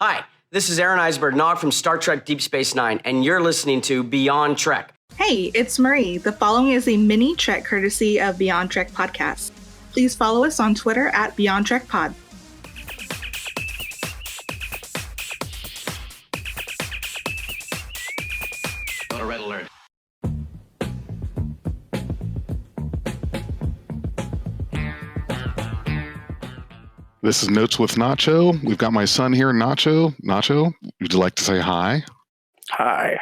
Hi, this is Aaron Eisberg, Nog from Star Trek Deep Space Nine, and you're listening to Beyond Trek. Hey, it's Marie. The following is a mini Trek courtesy of Beyond Trek Podcast. Please follow us on Twitter at Beyond Trek Pod. Red alert. This is Notes with Nacho. We've got my son here, Nacho. Nacho, would you like to say hi? Hi.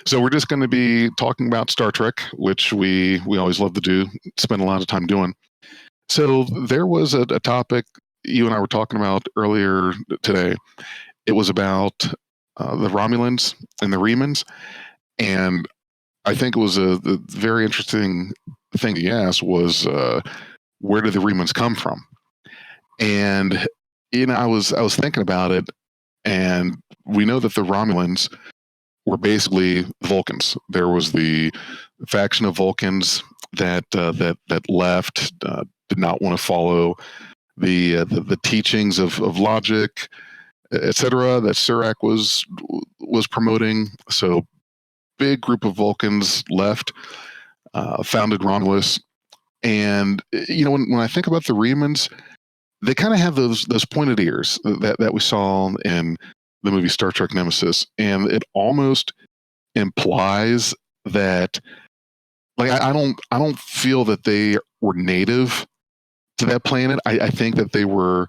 So we're just going to be talking about Star Trek, which we always love to do, spend a lot of time doing. So there was a topic you and I were talking about earlier today. It was about the Romulans and the Remans, and I think it was a very interesting thing he asked was where did the Remans come from? And I was thinking about it, and we know that the Romulans were basically Vulcans. There was the faction of Vulcans that left, did not want to follow the teachings of logic, etc. that Surak was promoting. So big group of Vulcans left, founded Romulus. And when I think about the Remans, they kind of have those pointed ears that we saw in the movie Star Trek Nemesis, and it almost implies that, like, I don't feel that they were native to that planet. I think that they were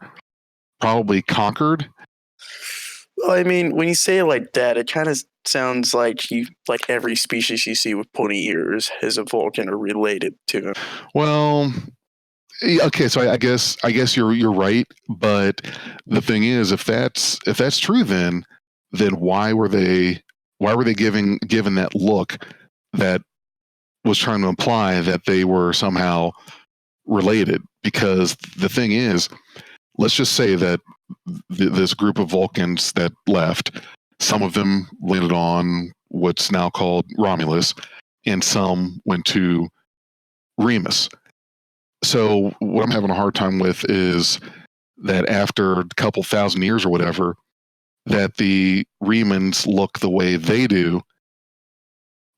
probably conquered. Well, I mean, when you say it like that, it kind of sounds like every species you see with pointy ears is a Vulcan or related to. Well, okay, so I guess you're right, but the thing is, if that's true, then why were they given that look that was trying to imply that they were somehow related? Because the thing is, let's just say that this group of Vulcans that left, some of them landed on what's now called Romulus, and some went to Remus. So what I'm having a hard time with is that after a couple thousand years or whatever, that the Remans look the way they do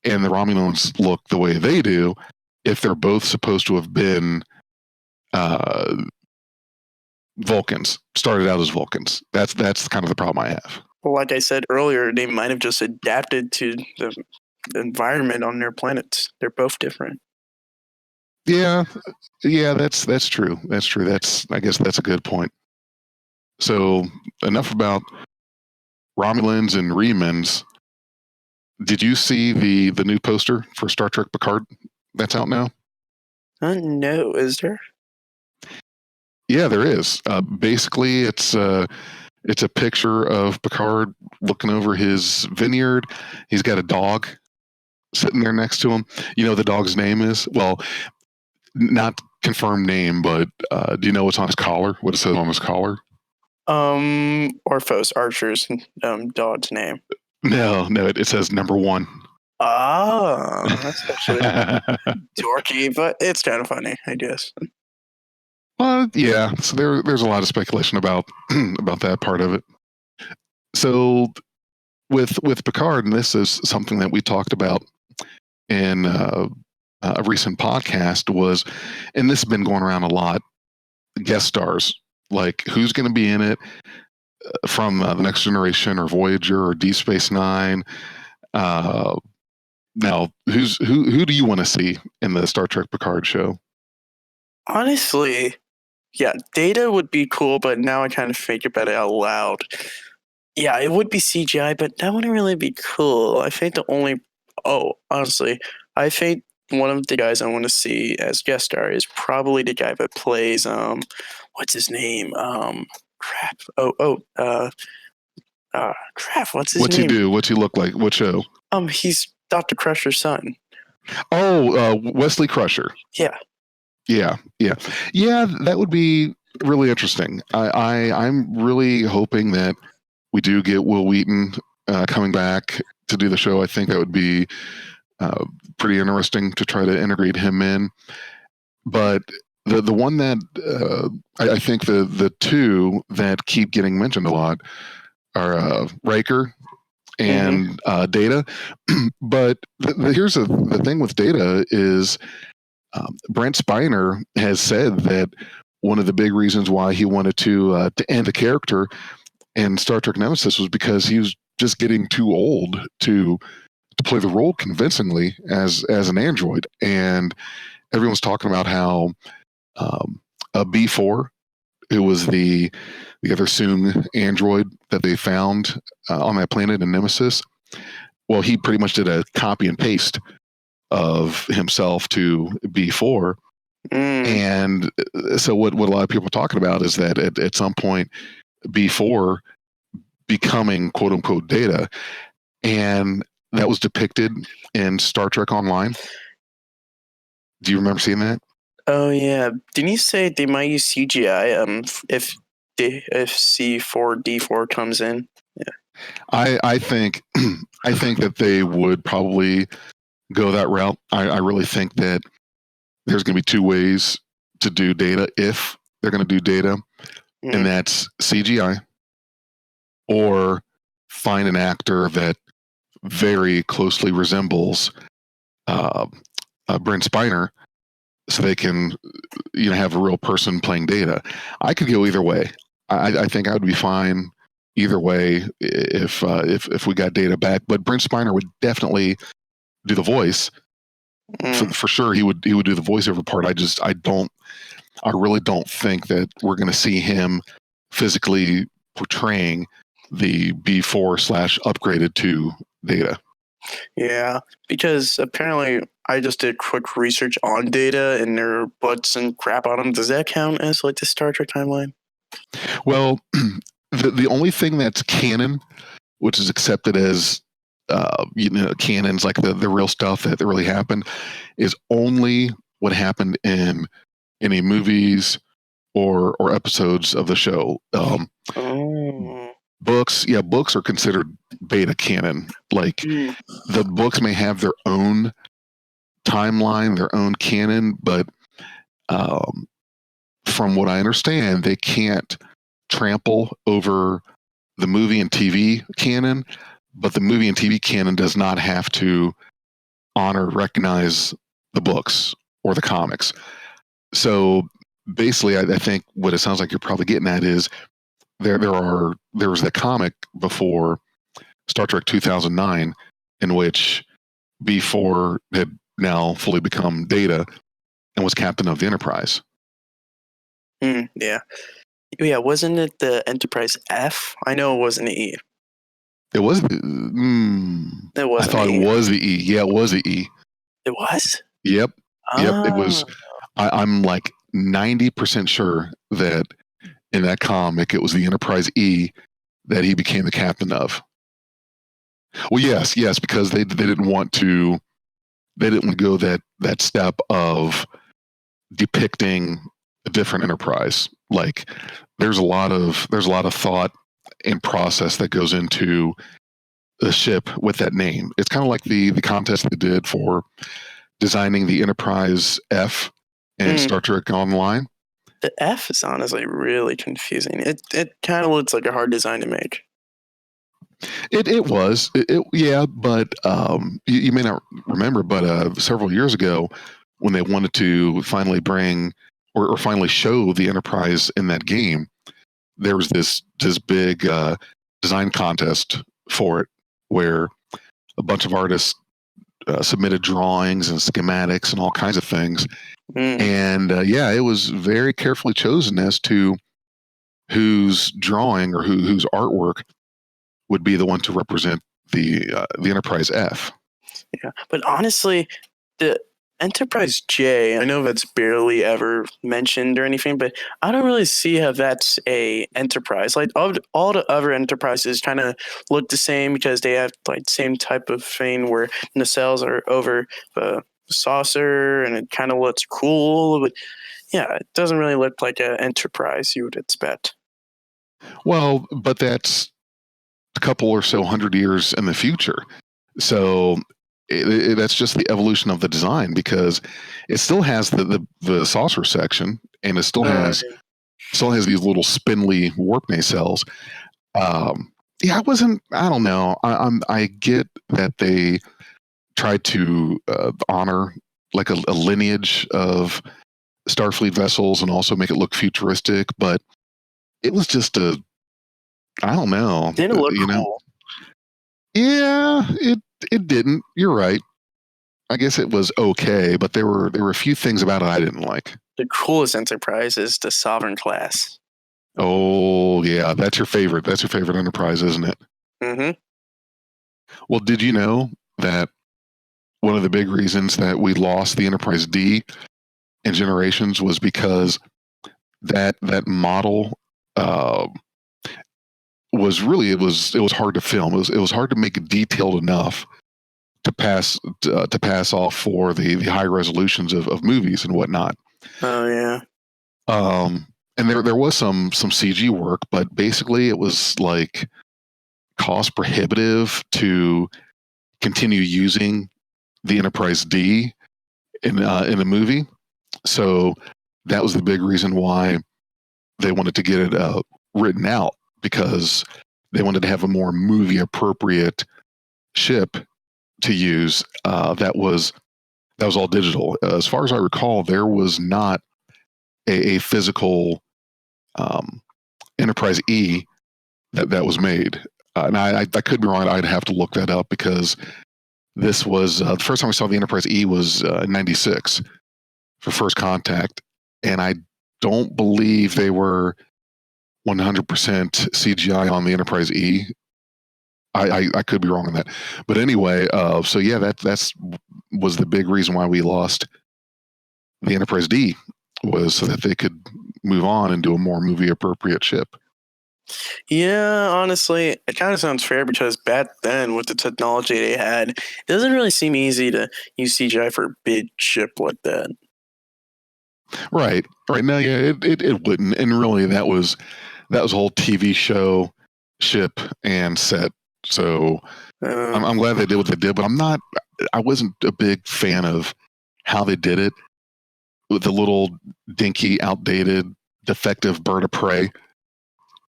and the Romulans look the way they do, if they're both supposed to have been Vulcans, started out as Vulcans. That's kind of the problem I have. Well, like I said earlier, they might have just adapted to the environment on their planets. They're both different. Yeah, that's true. That's true. I guess that's a good point. So enough about Romulans and Remans. Did you see the new poster for Star Trek Picard that's out now? No, is there? Yeah, there is. Basically, it's a picture of Picard looking over his vineyard. He's got a dog sitting there next to him. You know what the dog's name is? Well, not confirmed name, but do you know what's on his collar? What it says on his collar? Orphos, Archer's dog's name. No, it says number 1. Oh, that's actually dorky, but it's kind of funny, I guess. Well, yeah. So there's a lot of speculation about that part of it. So with Picard, and this is something that we talked about in a recent podcast, was, and this has been going around a lot, guest stars, like who's going to be in it from the Next Generation or Voyager or Deep Space Nine. Now, who do you want to see in the Star Trek Picard show? Honestly, yeah, Data would be cool, but now I kind of think about it out loud. Yeah, it would be CGI, but that wouldn't really be cool. I think honestly, I think one of the guys I want to see as guest star is probably the guy that plays, what's his name? Crap, what's his name? What's he do? What's he look like? What show? He's Dr. Crusher's son. Oh, Wesley Crusher. Yeah. Yeah. That would be really interesting. I'm really hoping that we do get Will Wheaton coming back to do the show. I think that would be pretty interesting to try to integrate him in. But The one that I think the two that keep getting mentioned a lot are Riker and Data. But here's the thing with Data is Brent Spiner has said that one of the big reasons why he wanted to end the character in Star Trek Nemesis was because he was just getting too old to play the role convincingly as an android. And everyone's talking about how a B4, who was the other Soong android that they found on that planet in Nemesis, well, he pretty much did a copy and paste of himself to B4. And so what a lot of people are talking about is that at some point B4 becoming quote unquote Data, and that was depicted in Star Trek Online. Do you remember seeing that? Oh yeah, didn't you say they might use CGI if C4D4 comes in? Yeah, I think I think that they would probably go that route. I really think that there's going to be two ways to do Data if they're going to do Data, and that's CGI or find an actor that very closely resembles Brent Spiner, so they can have a real person playing Data. I could go either way. I think I would be fine either way if we got Data back. But Brent Spiner would definitely do the voice for sure. He would do the voiceover part. I really don't think that we're going to see him physically portraying the B4 / upgraded to Data. Yeah, because apparently I just did quick research on Data and their butts and crap on them. Does that count as like the Star Trek timeline? Well, the only thing that's canon, which is accepted as canon's like the real stuff that really happened, is only what happened in any movies or episodes of the show. Books are considered beta canon. Like the books may have their own timeline, their own canon, but from what I understand, they can't trample over the movie and TV canon, but the movie and TV canon does not have to recognize the books or the comics. So basically, I think what it sounds like you're probably getting at is there was the comic before Star Trek 2009 in which B4 had now fully become Data and was captain of the Enterprise. Yeah. Wasn't it the Enterprise F? I know it wasn't the E. It was. It was. I thought it was the E. Yeah, it was the E. It was. Yep. It was. I'm like 90% sure that in that comic it was the Enterprise E that he became the captain of. Well, yes, because they didn't want to. They didn't go that step of depicting a different Enterprise. Like there's a lot of thought and process that goes into the ship with that name. It's kind of like the contest they did for designing the Enterprise F in Star Trek Online. The F is honestly really confusing. It kind of looks like a hard design to make. It was, but you may not remember, but several years ago, when they wanted to finally bring or finally show the Enterprise in that game, there was this big design contest for it, where a bunch of artists submitted drawings and schematics and all kinds of things, and it was very carefully chosen as to whose drawing or whose artwork would be the one to represent the Enterprise F. Yeah, but honestly, the Enterprise J, I know that's barely ever mentioned or anything, but I don't really see how that's a Enterprise. Like all the other Enterprises kind of look the same because they have like same type of thing where nacelles are over the saucer and it kind of looks cool, but yeah, it doesn't really look like an Enterprise you would expect. Well, but that's a couple or so 100 years in the future. So that's just the evolution of the design, because it still has the saucer section, and it still has these little spindly warp nacelles. Yeah, I don't know. I get that they tried to honor like a lineage of Starfleet vessels and also make it look futuristic, but it was just I don't know. Didn't look you know? cool. Yeah, it didn't. You're right. I guess it was okay, but there were a few things about it I didn't like. The coolest Enterprise is the Sovereign class. Oh yeah, that's your favorite. That's your favorite Enterprise, isn't it? Mm-hmm. Well, did you know that one of the big reasons that we lost the Enterprise D in Generations was because that model was really it was hard to film. It was hard to make it detailed enough to pass off for the high resolutions of movies and whatnot. Oh yeah. And there was some CG work, but basically it was like cost prohibitive to continue using the Enterprise D in the movie. So that was the big reason why they wanted to get it written out, because they wanted to have a more movie appropriate ship to use. That was all digital. As far as I recall, there was not a physical Enterprise E that was made. And I could be wrong. I'd have to look that up, because this was the first time I saw the Enterprise E was in '96 for First Contact, and I don't believe they were 100% CGI on the Enterprise E. I could be wrong on that, but anyway, so yeah, that's was the big reason why we lost the Enterprise D, was so that they could move on and do a more movie appropriate ship. Yeah, honestly, it kind of sounds fair, because back then, with the technology they had, it doesn't really seem easy to use CGI for a big ship like that. Right. No, yeah, it wouldn't, and really that was a whole TV show ship and set. So I'm glad they did what they did, but I wasn't a big fan of how they did it with the little dinky, outdated, defective bird of prey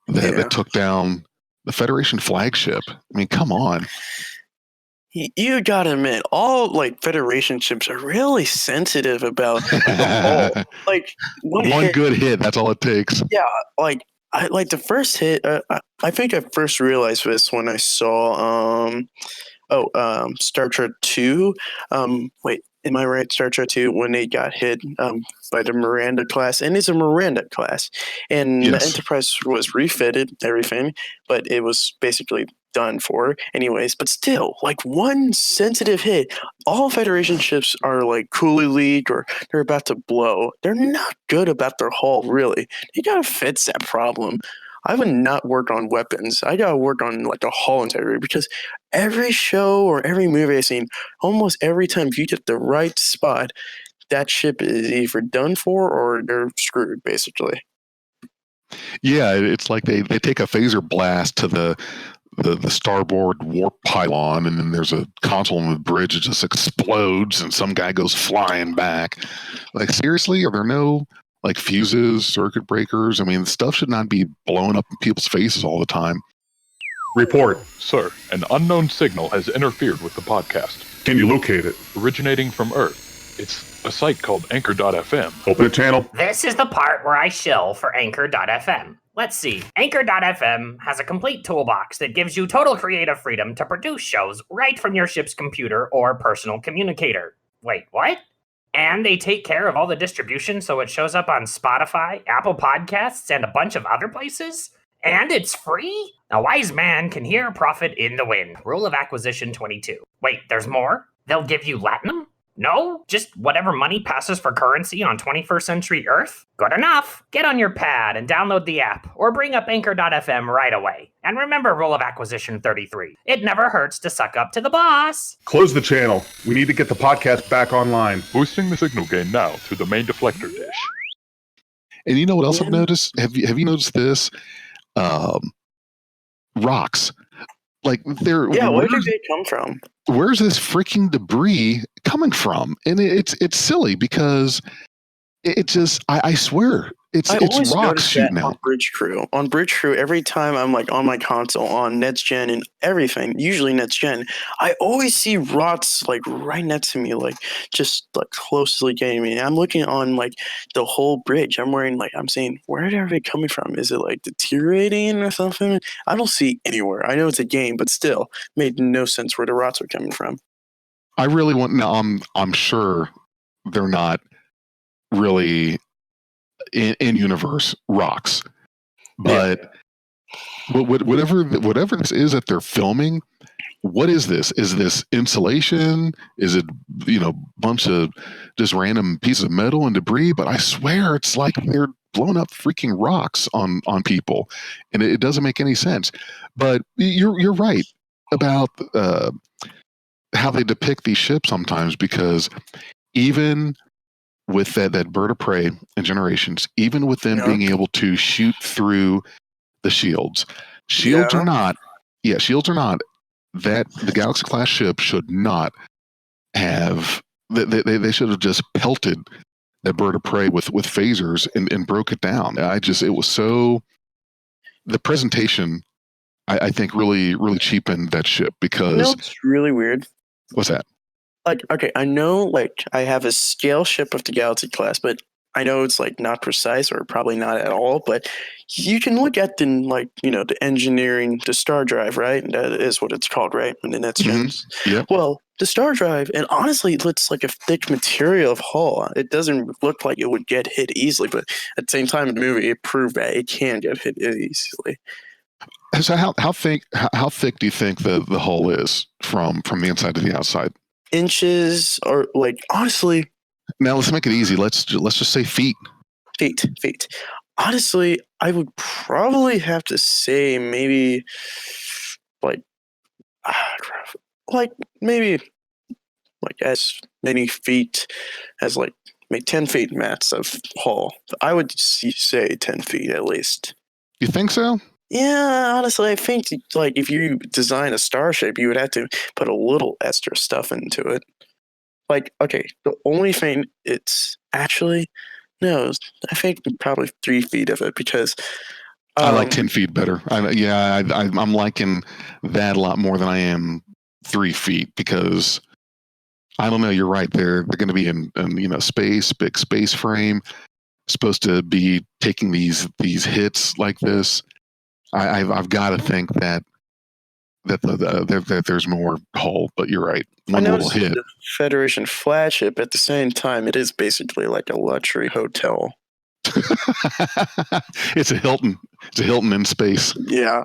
that took down the Federation flagship. I mean, come on. You gotta admit, all like Federation ships are really sensitive about the hull. Like one good hit, that's all it takes. Yeah, like I like the first hit. I think I first realized this when I saw Star Trek 2. Wait, am I right? Star Trek 2, when they got hit by the Miranda class, and it's a Miranda class, and Yes. the Enterprise was refitted, everything, but it was basically done for anyways. But still, like one sensitive hit, all Federation ships are like coolly leaked, or they're about to blow. They're not good about their hull, really. You gotta fix that problem. I would not work on weapons. I gotta work on like the hull integrity, because every show or every movie I've seen, almost every time if you get the right spot, that ship is either done for or they're screwed, basically. Yeah, it's like they take a phaser blast to the starboard warp pylon, and then there's a console on the bridge that just explodes, and some guy goes flying back. Like, seriously, are there no like fuses, circuit breakers? I mean, stuff should not be blowing up in people's faces all the time. Report. Sir, an unknown signal has interfered with the podcast. Can you locate it? Originating from Earth. It's a site called Anchor.fm. Open the channel. This is the part where I shill for Anchor.fm. Let's see. Anchor.fm has a complete toolbox that gives you total creative freedom to produce shows right from your ship's computer or personal communicator. Wait, what? And they take care of all the distribution so it shows up on Spotify, Apple Podcasts, and a bunch of other places? And it's free? A wise man can hear profit in the wind. Rule of acquisition 22. Wait, there's more? They'll give you Latinum? No? Just whatever money passes for currency on 21st century Earth? Good enough. Get on your pad and download the app, or bring up Anchor.fm right away. And remember Rule of Acquisition 33. It never hurts to suck up to the boss. Close the channel. We need to get the podcast back online. Boosting the signal gain now through the main deflector dish. And you know what else I've noticed? Have you noticed this? Rocks. Like, Yeah, where did they come from? where's this freaking debris coming from? And it's silly because it just, I swear, it's always rocks notice that shooting on out. Bridge Crew. On Bridge Crew, every time I'm like on my console on Next Gen and everything, usually Next Gen, I always see rots like right next to me, like just like closely getting me. And I'm looking on like the whole bridge. I'm saying, where are they coming from? Is it like deteriorating or something? I don't see anywhere. I know it's a game, but still, made no sense where the rots were coming from. I really want, now I'm sure they're not really in universe rocks, but whatever this is that they're filming, what is this? Is this insulation? Is it, bunch of just random pieces of metal and debris? But I swear it's like they're blowing up freaking rocks on people, and it doesn't make any sense. But you're right about how they depict these ships sometimes, because even with that bird of prey in Generations, even with them being able to shoot through the shields or not, shields or not, that the Galaxy class ship should not have, they should have just pelted that bird of prey with phasers and broke it down. It was so, the presentation, I think really cheapened that ship, because It's really weird. what's that? Like, okay, I know, like, I have a scale ship of the Galaxy class, but I know it's, like, not precise or probably not at all, but you can look at the, like, the engineering, the star drive, right? That is what it's called, right? In the next gens. Yep. Well, the star drive, and honestly, it looks like a thick material of hull. It doesn't look like it would get hit easily, but at the same time in the movie, it proved that it can get hit easily. So how thick do you think the hull is from the inside to the outside? Inches, or like, honestly, Now let's make it easy. Let's just say feet. Feet. Honestly, I would probably have to say maybe like maybe like as many feet as like maybe 10 feet max of hull. I would say 10 feet at least. You think so? Yeah, honestly, I think like if you design a starship, you would have to put a little extra stuff into it. Like, okay, the only thing it's actually no, I think probably 3 feet of it, because I like 10 feet better. I'm liking that a lot more than I am 3 feet, because I don't know. You're right. They're going to be in space, big space frame, supposed to be taking these hits like this. I've got to think that there's more hull, but you're right. One little hit. The Federation flagship, at the same time, it is basically like a luxury hotel. It's a Hilton. It's a Hilton in space. Yeah.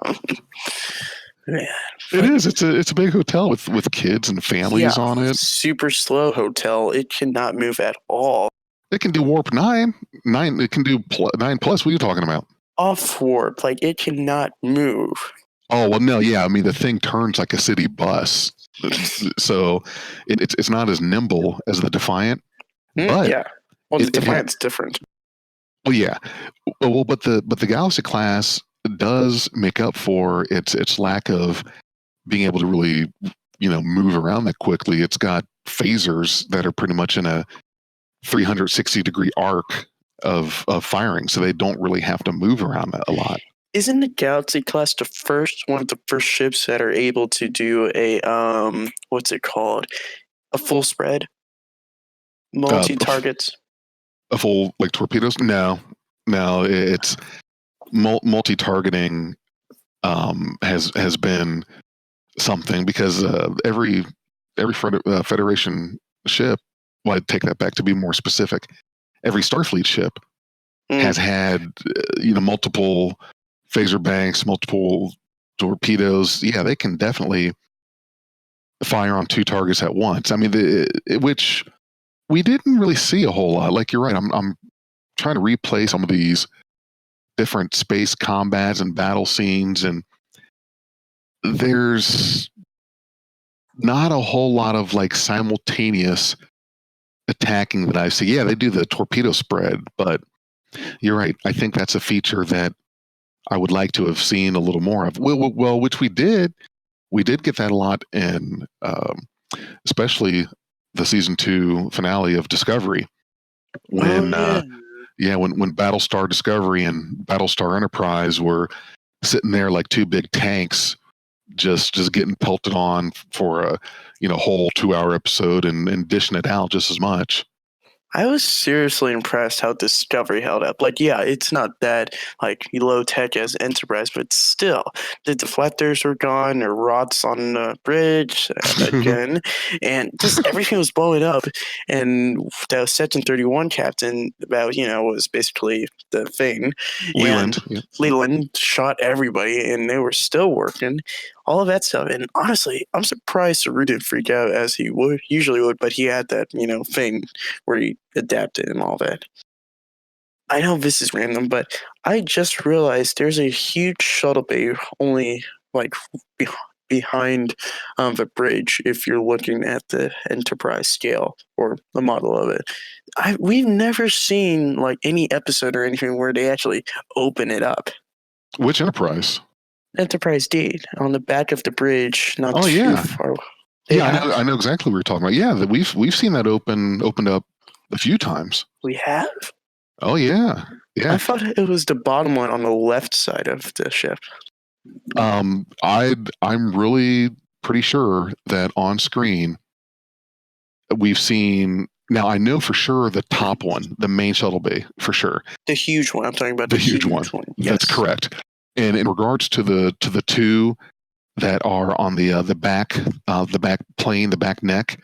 Man. It is. It's a big hotel with kids and families on it. Super slow hotel. It cannot move at all. It can do warp 9. It can do 9 plus. What are you talking about? Off warp. Like, it cannot move. Oh, well, no, yeah. I mean, the thing turns like a city bus. So it's not as nimble as the Defiant. But yeah. Well, the Defiant's different. Well, yeah. Well, but the Galaxy class does make up for its lack of being able to really, move around that quickly. It's got phasers that are pretty much in a 360-degree arc of firing, so they don't really have to move around a lot. Isn't the Galaxy class one of the first ships that are able to do a what's it called? A full spread? Multi-targets? A full, like, torpedoes? No, it's multi-targeting has been something, because every Federation ship, well, I'd take that back to be more specific, every Starfleet ship has had multiple phaser banks, multiple torpedoes. Yeah, they can definitely fire on 2 targets at once. I mean, which we didn't really see a whole lot. Like, you're right. I'm trying to replay some of these different space combats and battle scenes, and there's not a whole lot of like simultaneous attacking that I see. Yeah, they do the torpedo spread, but you're right. I think that's a feature that I would like to have seen a little more of. Well, which we did we did get that a lot in, especially the season 2 finale of Discovery, when when Battlestar Discovery and Battlestar Enterprise were sitting there like two big tanks, just getting pelted on for a whole 2-hour episode and dishing it out just as much. I was seriously impressed how Discovery held up. Like, yeah, it's not that like low tech as Enterprise, but still, the deflectors were gone, there were rods on the bridge again, and just everything was blowing up. And that Section 31 captain, was basically the thing. Leland, and Leland shot everybody, and they were still working. All of that stuff, and honestly, I'm surprised Saru didn't freak out as he usually would, but he had that, thing where he adapted and all that. I know this is random, but I just realized there's a huge shuttle bay only like behind the bridge if you're looking at the Enterprise scale or the model of it. We've never seen like any episode or anything where they actually open it up. Which Enterprise? Enterprise D on the back of the bridge, not Oh, too yeah. far. I know exactly what you're talking about. Yeah, that we've seen that opened up a few times. We have? Oh yeah. I thought it was the bottom one on the left side of the ship. I'm really pretty sure that on screen we've seen. Now I know for sure the top one, the main shuttle bay, for sure. The huge one. I'm talking about The huge one. Yes. That's correct. And in regards to the two that are on the back plane, the back neck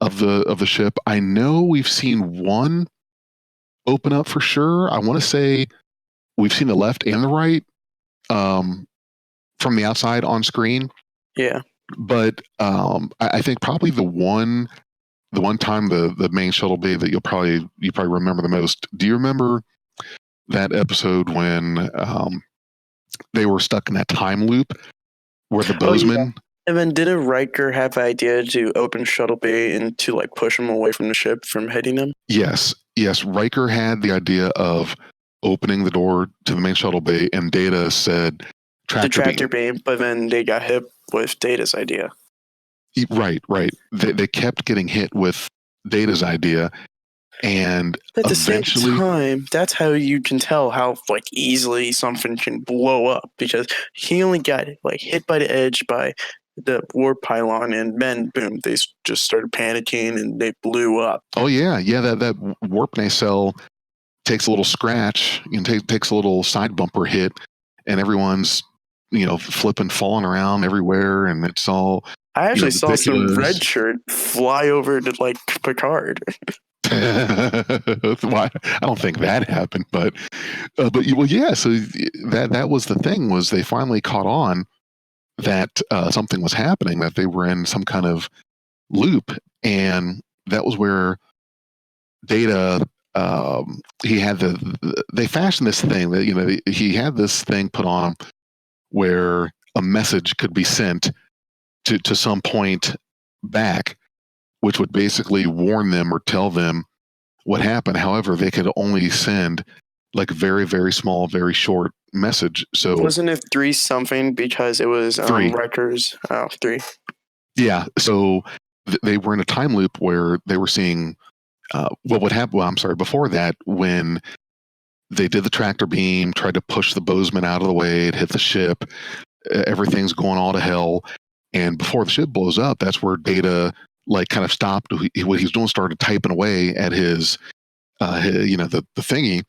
of the ship, I know we've seen one open up for sure. I want to say we've seen the left and the right from the outside on screen. Yeah. But I think probably the one time the main shuttle bay that you probably remember the most. Do you remember that episode when they were stuck in that time loop where the Bozeman? Oh, yeah. And then didn't Riker have the idea to open shuttle bay and to like push them away from the ship from hitting them? Yes. Riker had the idea of opening the door to the main shuttle bay, and Data said tractor beam. But then they got hit with Data's idea. Right. They kept getting hit with Data's idea, and at the eventually, same time, that's how you can tell how like easily something can blow up, because he only got like hit by the edge by the warp pylon, and then boom, they just started panicking and they blew up. Oh yeah. That warp nacelle takes a little scratch, takes a little side bumper hit, and everyone's flipping, falling around everywhere, and it's all. I actually saw some red shirt fly over to like Picard. Why? I don't think that happened, but yeah. So that was the thing, was they finally caught on that something was happening, that they were in some kind of loop, and that was where Data. He had they fashioned this thing that he had this thing put on where a message could be sent to some point back, which would basically warn them or tell them what happened. However, they could only send like very, very small, very short message. So wasn't it 3 something, because it was 3 Riker's 3? Yeah. So they were in a time loop where they were seeing what would happen. Well, I'm sorry. Before that, when they did the tractor beam, tried to push the Bozeman out of the way, it hit the ship. Everything's going all to hell. And before the ship blows up, that's where Data like kind of stopped what he was doing, started typing away at his the thingy.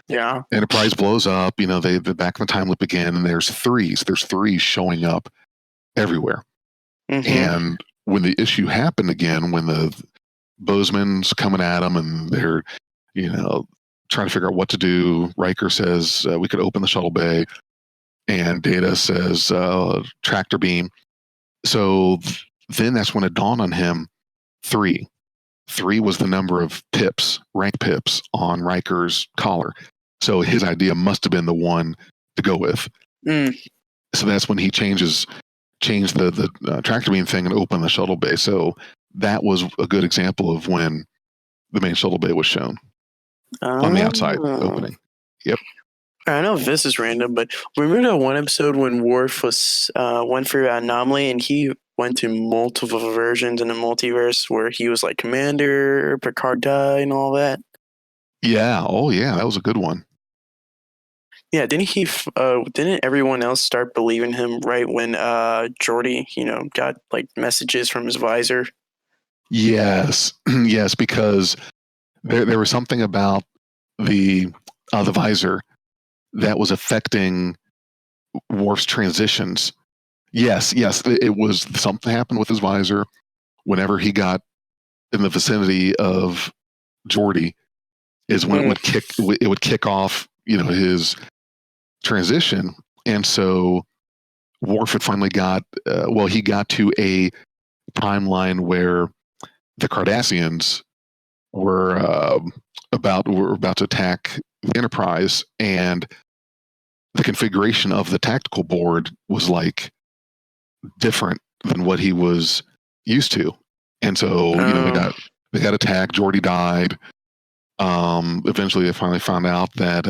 Yeah. Enterprise blows up. They're back in the time loop again, and there's threes showing up everywhere. Mm-hmm. And when the issue happened again, when the Bozeman's coming at them and they're trying to figure out what to do, Riker says we could open the shuttle bay, and Data says tractor beam. So then that's when it dawned on him 3. 3 was the number of pips, rank pips, on Riker's collar. So his idea must have been the one to go with. Mm. So that's when he changed the tractor beam thing and opened the shuttle bay. So that was a good example of when the main shuttle bay was shown on the outside opening. Yep. I don't know if this is random, but remember that one episode when Worf was went for anomaly and he went to multiple versions in the multiverse where he was like Commander, Picard died, and all that. Yeah. Oh, yeah. That was a good one. Yeah, didn't everyone else start believing him right when Geordi, got like messages from his visor? Yes. Yes, because there was something about the visor that was affecting Worf's transitions. Yes. It was something happened with his visor whenever he got in the vicinity of Geordi is when it would kick off, his transition. And so Worf had finally got he got to a timeline where the Cardassians were about to attack the Enterprise, and the configuration of the tactical board was like different than what he was used to. And so they got attacked. Geordi died. Eventually, they finally found out that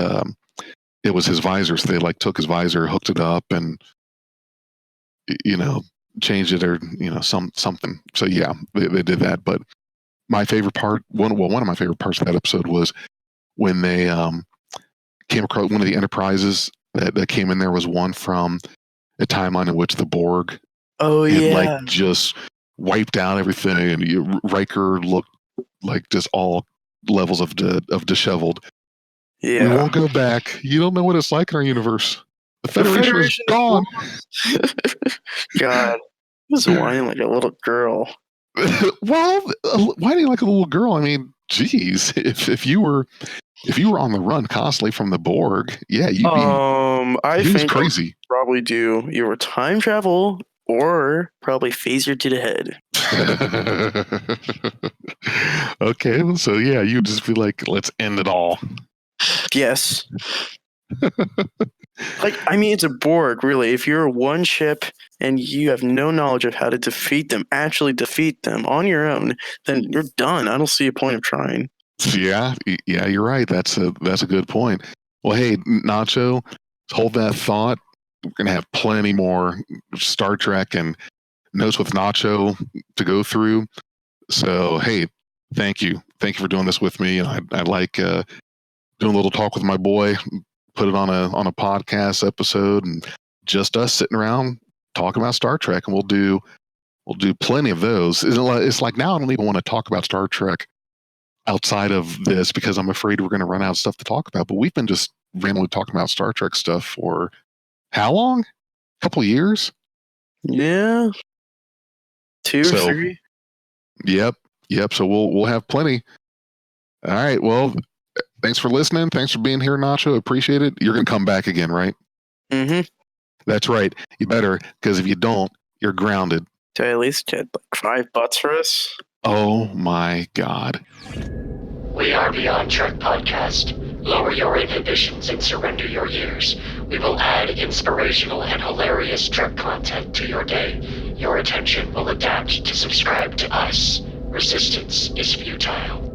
it was his visor. So they like took his visor, hooked it up, and changed it or something. So yeah, they did that. But my favorite part, one of my favorite parts of that episode was when they came across one of the Enterprises that came in there was one from a timeline in which the Borg like just wiped out everything, and Riker looked like just all levels of disheveled. Yeah. We won't go back. You don't know what it's like in our universe. The Federation is gone. God, he was whining like a little girl. Well, whining like a little girl. I mean, geez, if you were on the run constantly from the Borg, yeah, you'd be. I think crazy. Probably do either time travel or probably phaser to the head. Okay, so yeah, you'd just be like, let's end it all. Yes. It's a Borg, really. If you're one ship and you have no knowledge of how to actually defeat them on your own, then you're done. I don't see a point of trying. Yeah, you're right. That's a good point. Well, hey, Nacho, hold that thought. We're gonna have plenty more Star Trek and Notes with Nacho to go through. So, hey, thank you for doing this with me. I like doing a little talk with my boy. Put it on a podcast episode, and just us sitting around talking about Star Trek, and we'll do plenty of those. It's like now I don't even want to talk about Star Trek outside of this because I'm afraid we're going to run out of stuff to talk about. But we've been just randomly talking about Star Trek stuff for how long? A couple years? Yeah. 2 or 3. Yep. So we'll have plenty. All right. Well, thanks for listening. Thanks for being here, Nacho. Appreciate it. You're going to come back again, right? Mm-hmm. That's right. You better, because if you don't, you're grounded. Do I at least get like $5 for us? Oh my God. We are Beyond Trek Podcast. Lower your inhibitions and surrender your years. We will add inspirational and hilarious Trek content to your day. Your attention will adapt to subscribe to us. Resistance is futile.